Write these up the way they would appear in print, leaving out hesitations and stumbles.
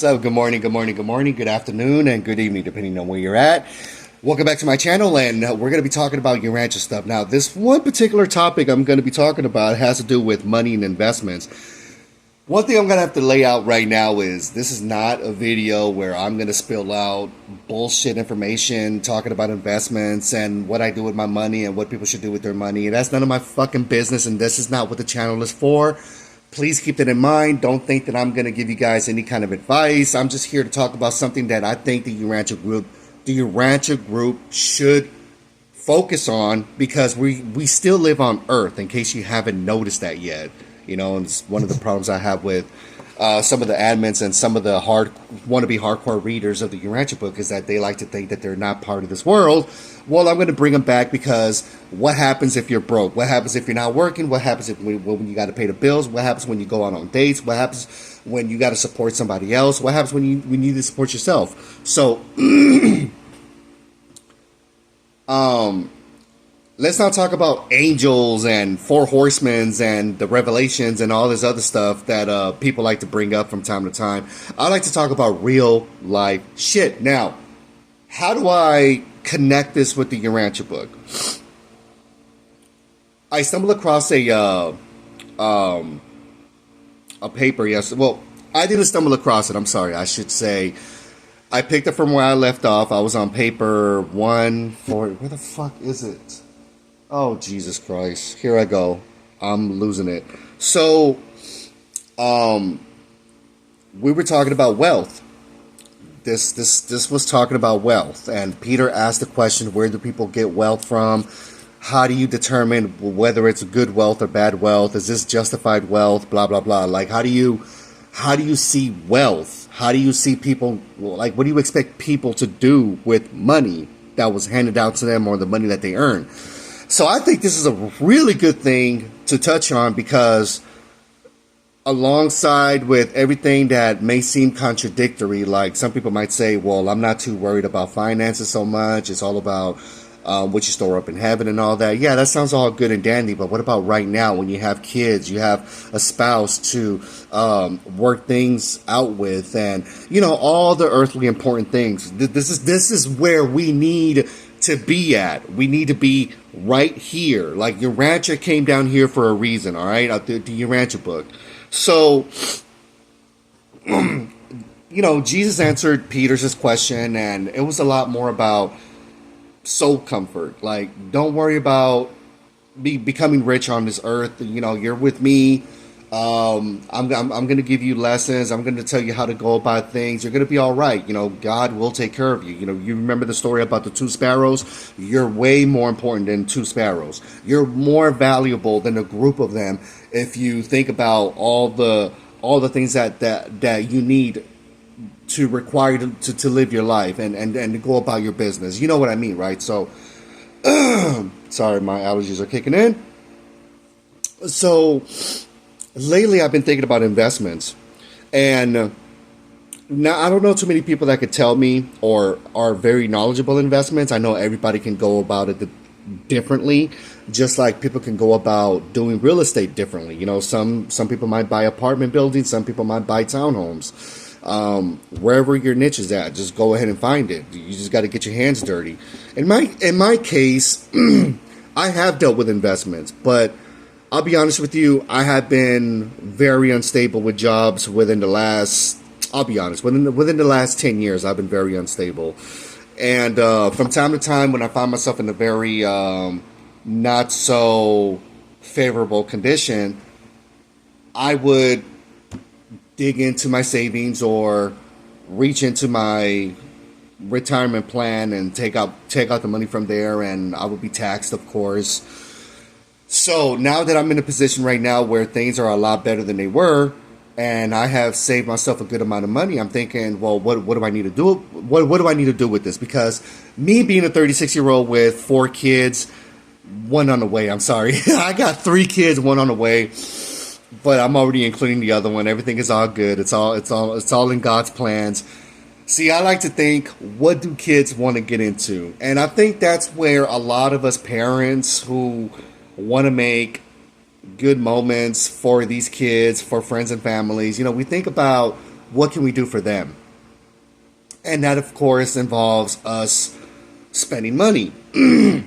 What's up? Good morning, good morning, good morning, good afternoon, and good evening, depending on where you're at. Welcome back to my channel, and we're going to be talking about Urantia stuff. Now, this one particular topic I'm going to be talking about has to do with money and investments. One thing I'm going to have to lay out right now is this is not a video where I'm going to spill out bullshit information talking about investments and what I do with my money and what people should do with their money. And that's none of my fucking business, and this is not what the channel is for. Please keep that in mind. Don't think that I'm going to give you guys any kind of advice. I'm just here to talk about something that I think the Urantia Group should focus on, because we still live on Earth, in case you haven't noticed that yet. You know, and it's one of the problems I have with some of the admins and some of the wannabe hardcore readers of the Urantia book is that they like to think that they're not part of this world. Well, I'm going to bring them back, because what happens if you're broke? What happens if you're not working? What happens when you got to pay the bills? What happens when you go out on dates? What happens when you got to support somebody else? What happens when you need to support yourself? So, let's not talk about angels and four horsemen and the revelations and all this other stuff that people like to bring up from time to time. I like to talk about real life shit. Now, how do I connect this with the Urantia book? I stumbled across a paper yesterday. Well, I didn't stumble across it. I'm sorry. I should say I picked it from where I left off. I was on paper 140. Where the fuck is it? Oh, Jesus Christ. Here I go. I'm losing it. So, we were talking about wealth. This was talking about wealth. And Peter asked the question, where do people get wealth from? How do you determine whether it's good wealth or bad wealth? Is this justified wealth? Blah, blah, blah. Like, how do you see wealth? How do you see people, like, what do you expect people to do with money that was handed out to them or the money that they earn? So I think this is a really good thing to touch on, because alongside with everything that may seem contradictory, like some people might say, well, I'm not too worried about finances so much. It's all about what you store up in heaven and all that. Yeah, that sounds all good and dandy, but what about right now when you have kids, you have a spouse to work things out with, and, you know, all the earthly important things. This is where we need to be at. We need to be right here. Like, Urantia came down here for a reason, all right? The Urantia book. So, you know, Jesus answered Peter's question, and it was a lot more about soul comfort. Like, don't worry about becoming rich on this earth. You know, you're with me. I'm going to give you lessons. I'm going to tell you how to go about things. You're going to be all right. You know, God will take care of you. You know, you remember the story about the two sparrows? You're way more important than two sparrows. You're more valuable than a group of them if you think about all the things that you need to require to live your life and to go about your business. You know what I mean, right? So, sorry, my allergies are kicking in. So, lately, I've been thinking about investments, and now I don't know too many people that could tell me or are very knowledgeable in investments. I know everybody can go about it differently, just like people can go about doing real estate differently. You know, some people might buy apartment buildings, some people might buy townhomes. Wherever your niche is at, just go ahead and find it. You just got to get your hands dirty. In my case, I have dealt with investments, but I'll be honest with you, I have been very unstable with jobs within the last 10 years, I've been very unstable. And from time to time, when I find myself in a very not so favorable condition, I would dig into my savings or reach into my retirement plan and take out the money from there, and I would be taxed, of course. So now that I'm in a position right now where things are a lot better than they were, and I have saved myself a good amount of money, I'm thinking, well, what do I need to do? What do I need to do with this? Because me being a 36-year-old with 4 kids, one on the way. I'm sorry, I got 3 kids, one on the way, but I'm already including the other one. Everything is all good. It's all in God's plans. See, I like to think, what do kids want to get into? And I think that's where a lot of us parents who want to make good moments for these kids, for friends and families. You know, we think about what can we do for them? And that, of course, involves us spending money. I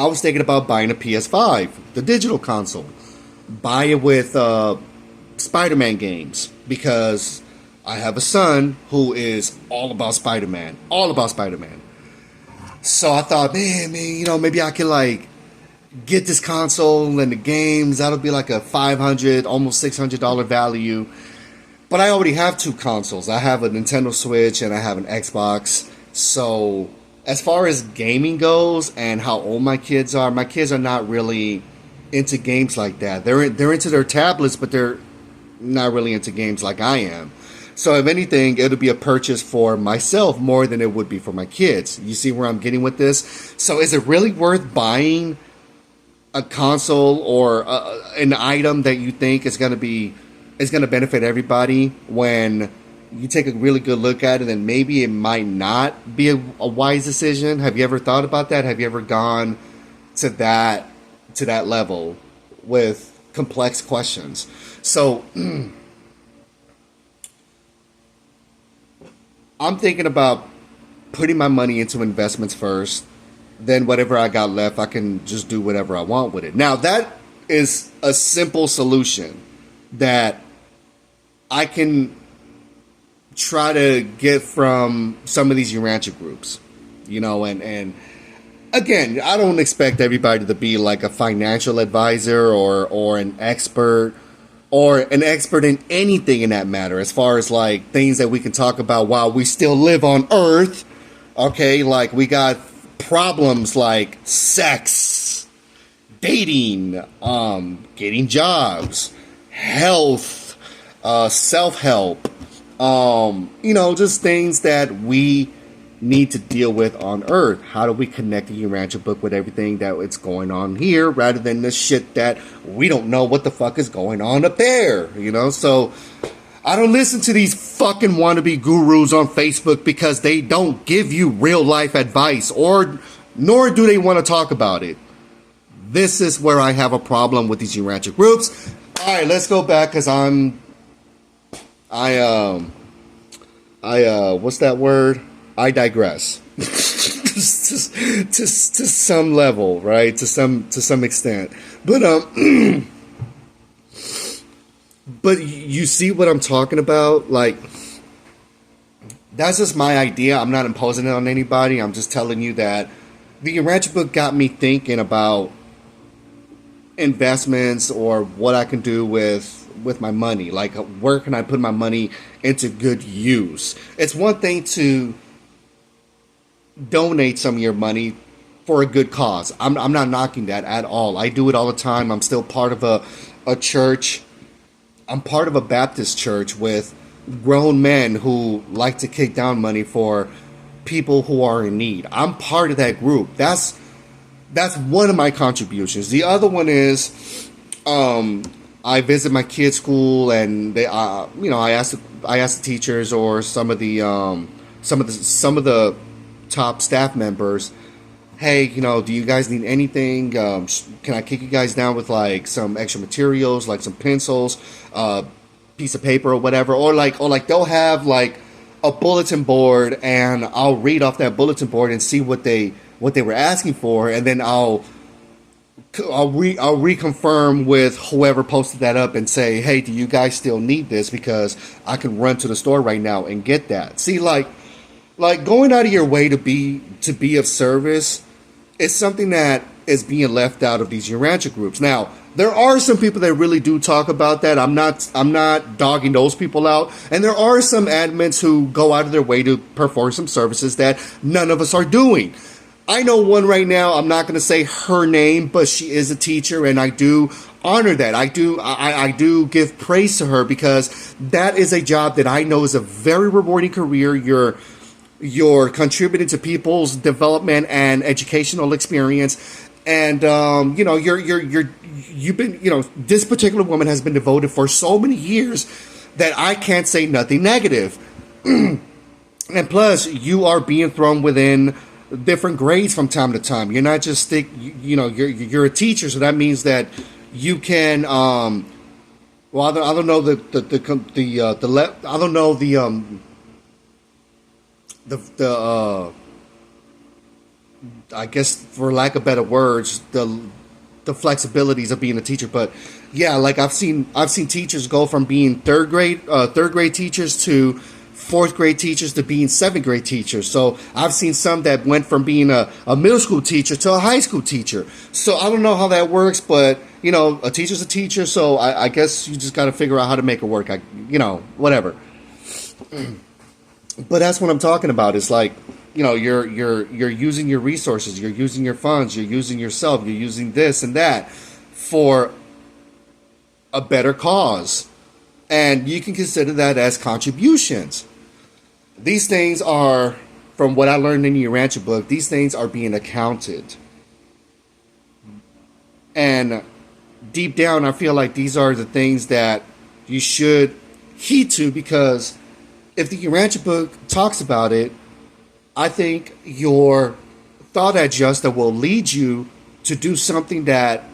was thinking about buying a PS5, the digital console. Buy it with Spider-Man games, because I have a son who is all about Spider-Man. All about Spider-Man. So I thought, man, maybe I could, like, get this console and the games. That'll be like a $500, almost $600 value. But I already have two consoles. I have a Nintendo Switch and I have an Xbox. So as far as gaming goes and how old my kids are not really into games like that. They're into their tablets, but they're not really into games like I am. So if anything, it'll be a purchase for myself more than it would be for my kids. You see where I'm getting with this? So is it really worth buying a console or an item that you think is going to benefit everybody when you take a really good look at it and maybe it might not be a wise decision? Have you ever thought about that? Have you ever gone to that level with complex questions? So I'm thinking about putting my money into investments first. Then whatever I got left, I can just do whatever I want with it. Now, that is a simple solution that I can try to get from some of these Urantia groups. And again, I don't expect everybody to be like a financial advisor or an expert in anything in that matter, as far as like things that we can talk about while we still live on Earth. Okay, like we got problems like sex, dating, getting jobs, health, self-help, just things that we need to deal with on Earth. How do we connect the Urantia Book with everything that it's going on here, rather than the shit that we don't know what the fuck is going on up there, So I don't listen to these fucking wannabe gurus on Facebook because they don't give you real life advice, nor do they want to talk about it. This is where I have a problem with these Urantia groups. All right, let's go back, because what's that word? I digress. to some level, right? To some extent. But you see what I'm talking about? Like, that's just my idea. I'm not imposing it on anybody. I'm just telling you that the Urantia Book got me thinking about investments or what I can do with my money. Like, where can I put my money into good use? It's one thing to donate some of your money for a good cause. I'm not knocking that at all. I do it all the time. I'm still part of a church. I'm part of a Baptist church with grown men who like to kick down money for people who are in need. I'm part of that group. That's one of my contributions. The other one is I visit my kids' school, and they I ask the teachers or some of the top staff members, hey, do you guys need anything? Can I kick you guys down with like some extra materials, like some pencils, piece of paper or whatever, or like they'll have like a bulletin board, and I'll read off that bulletin board and see what they were asking for, and then I'll reconfirm with whoever posted that up and say, hey, do you guys still need this? Because I can run to the store right now and get that. See, like going out of your way to be of service is something that is being left out of these Urantia groups. Now, there are some people that really do talk about that. I'm not dogging those people out. And there are some admins who go out of their way to perform some services that none of us are doing. I know one right now. I'm not going to say her name, but she is a teacher, and I do honor that. I do give praise to her, because that is a job that I know is a very rewarding career. You're contributing to people's development and educational experience, and you've been, this particular woman has been devoted for so many years that I can't say nothing negative. And plus, you are being thrown within different grades from time to time. You're not just you're a teacher, so that means that you can Well, I don't know I don't know the I guess for lack of better words, the flexibilities of being a teacher. But yeah, like I've seen teachers go from being third grade teachers to fourth grade teachers to being seventh grade teachers. So I've seen some that went from being a middle school teacher to a high school teacher. So I don't know how that works, but you know, a teacher's a teacher. So I guess you just got to figure out how to make it work. Whatever. But that's what I'm talking about. It's like, you know, you're using your resources, you're using your funds, you're using yourself, you're using this and that for a better cause. And you can consider that as contributions. These things are, from what I learned in the Urantia book, these things are being accounted. And deep down, I feel like these are the things that you should heed to, because if the Urantia book talks about it, I think your thought adjuster will lead you to do something that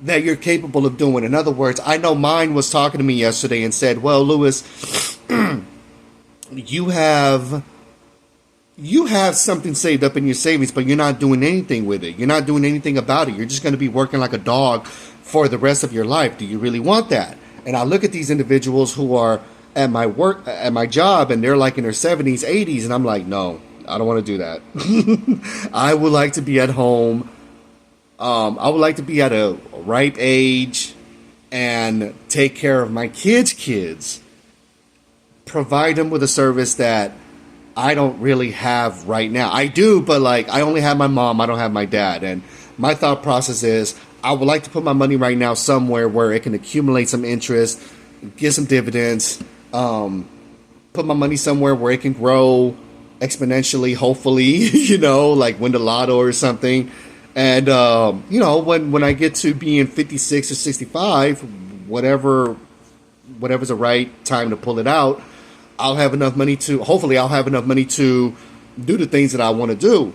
you're capable of doing. In other words, I know mine was talking to me yesterday and said, "Well, Lewis, you have something saved up in your savings, but you're not doing anything with it. You're not doing anything about it. You're just going to be working like a dog for the rest of your life. Do you really want that?" And I look at these individuals who are at my job, and they're like in their 70s, 80s, and I'm like, no, I don't want to do that. I would like to be at home. I would like to be at a ripe age and take care of my kids, provide them with a service that I don't really have right now. I do, but like, I only have my mom, I don't have my dad. And my thought process is, I would like to put my money right now somewhere where it can accumulate some interest, get some dividends, put my money somewhere where it can grow exponentially, hopefully, you know, like win the lotto or something. And, you know, when I get to being 56 or 65, whatever's the right time to pull it out, hopefully I'll have enough money to do the things that I want to do.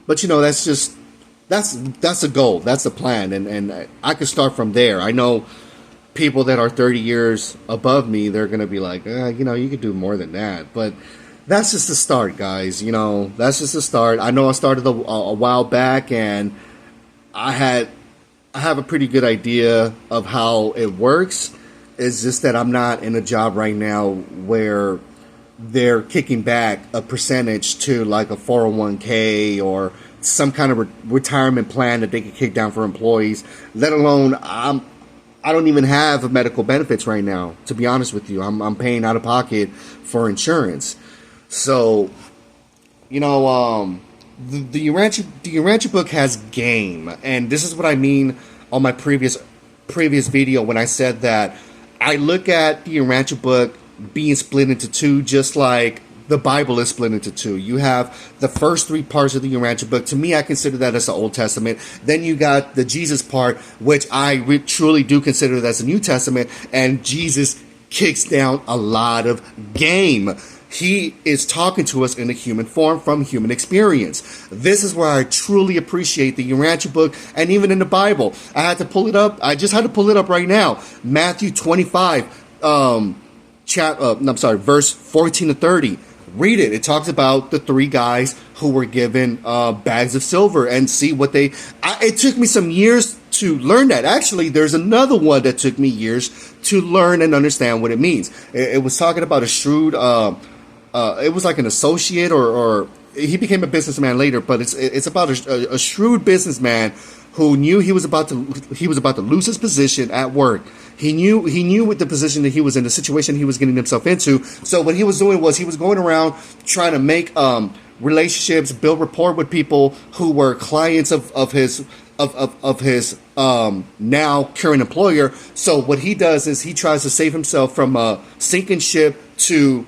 But you know, that's a goal. That's a plan. And I could start from there. I know people that are 30 years above me, they're going to be like, you know, you could do more than that. But that's just the start, guys. You know, that's just the start. I know I started a while back, and I have a pretty good idea of how it works. It's just that I'm not in a job right now where they're kicking back a percentage to like a 401k or some kind of retirement plan that they can kick down for employees, let alone I don't even have medical benefits right now, to be honest with you. I'm paying out of pocket for insurance. So, you know, the Urantia book has game, and this is what I mean on my previous video when I said that I look at the Urantia book being split into two, just like the Bible is split into two. You have the first three parts of the Urantia book. To me, I consider that as the Old Testament. Then you got the Jesus part, which I truly do consider that as the New Testament. And Jesus kicks down a lot of game. He is talking to us in a human form from human experience. This is where I truly appreciate the Urantia book, and even in the Bible. I had to pull it up. I just had to pull it up right now. Matthew 25, verse 14 to 30. Read it. It talks about the three guys who were given bags of silver, and see what it took me some years to learn that. Actually, there's another one that took me years to learn and understand what it means. It was talking about a shrewd, it was like an associate, or he became a businessman later, but it's about a shrewd businessman who knew he was about to lose his position at work. He knew with the position that he was in, the situation he was getting himself into. So what he was doing was he was going around trying to make relationships, build rapport with people who were clients of his now current employer. So what he does is he tries to save himself from a sinking ship to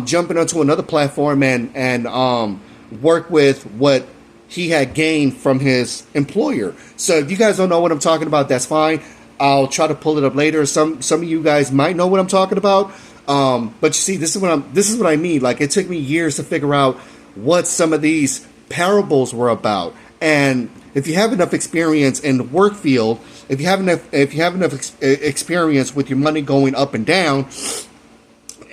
jumping onto another platform and work with what he had gained from his employer. So if you guys don't know what I'm talking about, that's fine. I'll try to pull it up later. Some of you guys might know what I'm talking about. But you see, this is what I mean. Like, it took me years to figure out what some of these parables were about. And if you have enough experience in the work field, if you have enough experience with your money going up and down,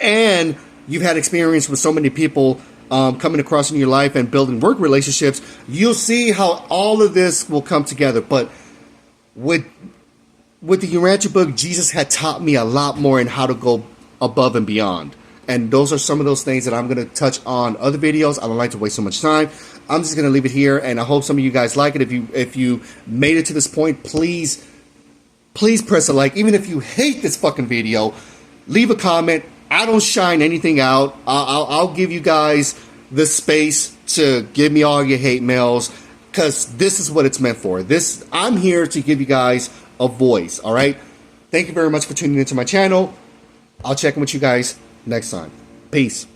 and you've had experience with so many people coming across in your life and building work relationships, you'll see how all of this will come together. But with the Urantia book, Jesus had taught me a lot more in how to go above and beyond. And those are some of those things that I'm going to touch on other videos. I don't like to waste so much time. I'm just going to leave it here, and I hope some of you guys like it. If you made it to this point, please press a like. Even if you hate this fucking video, leave a comment. I don't shine anything out. I'll give you guys the space to give me all your hate mails, because this is what it's meant for. I'm here to give you guys a voice, all right? Thank you very much for tuning into my channel. I'll check in with you guys next time. Peace.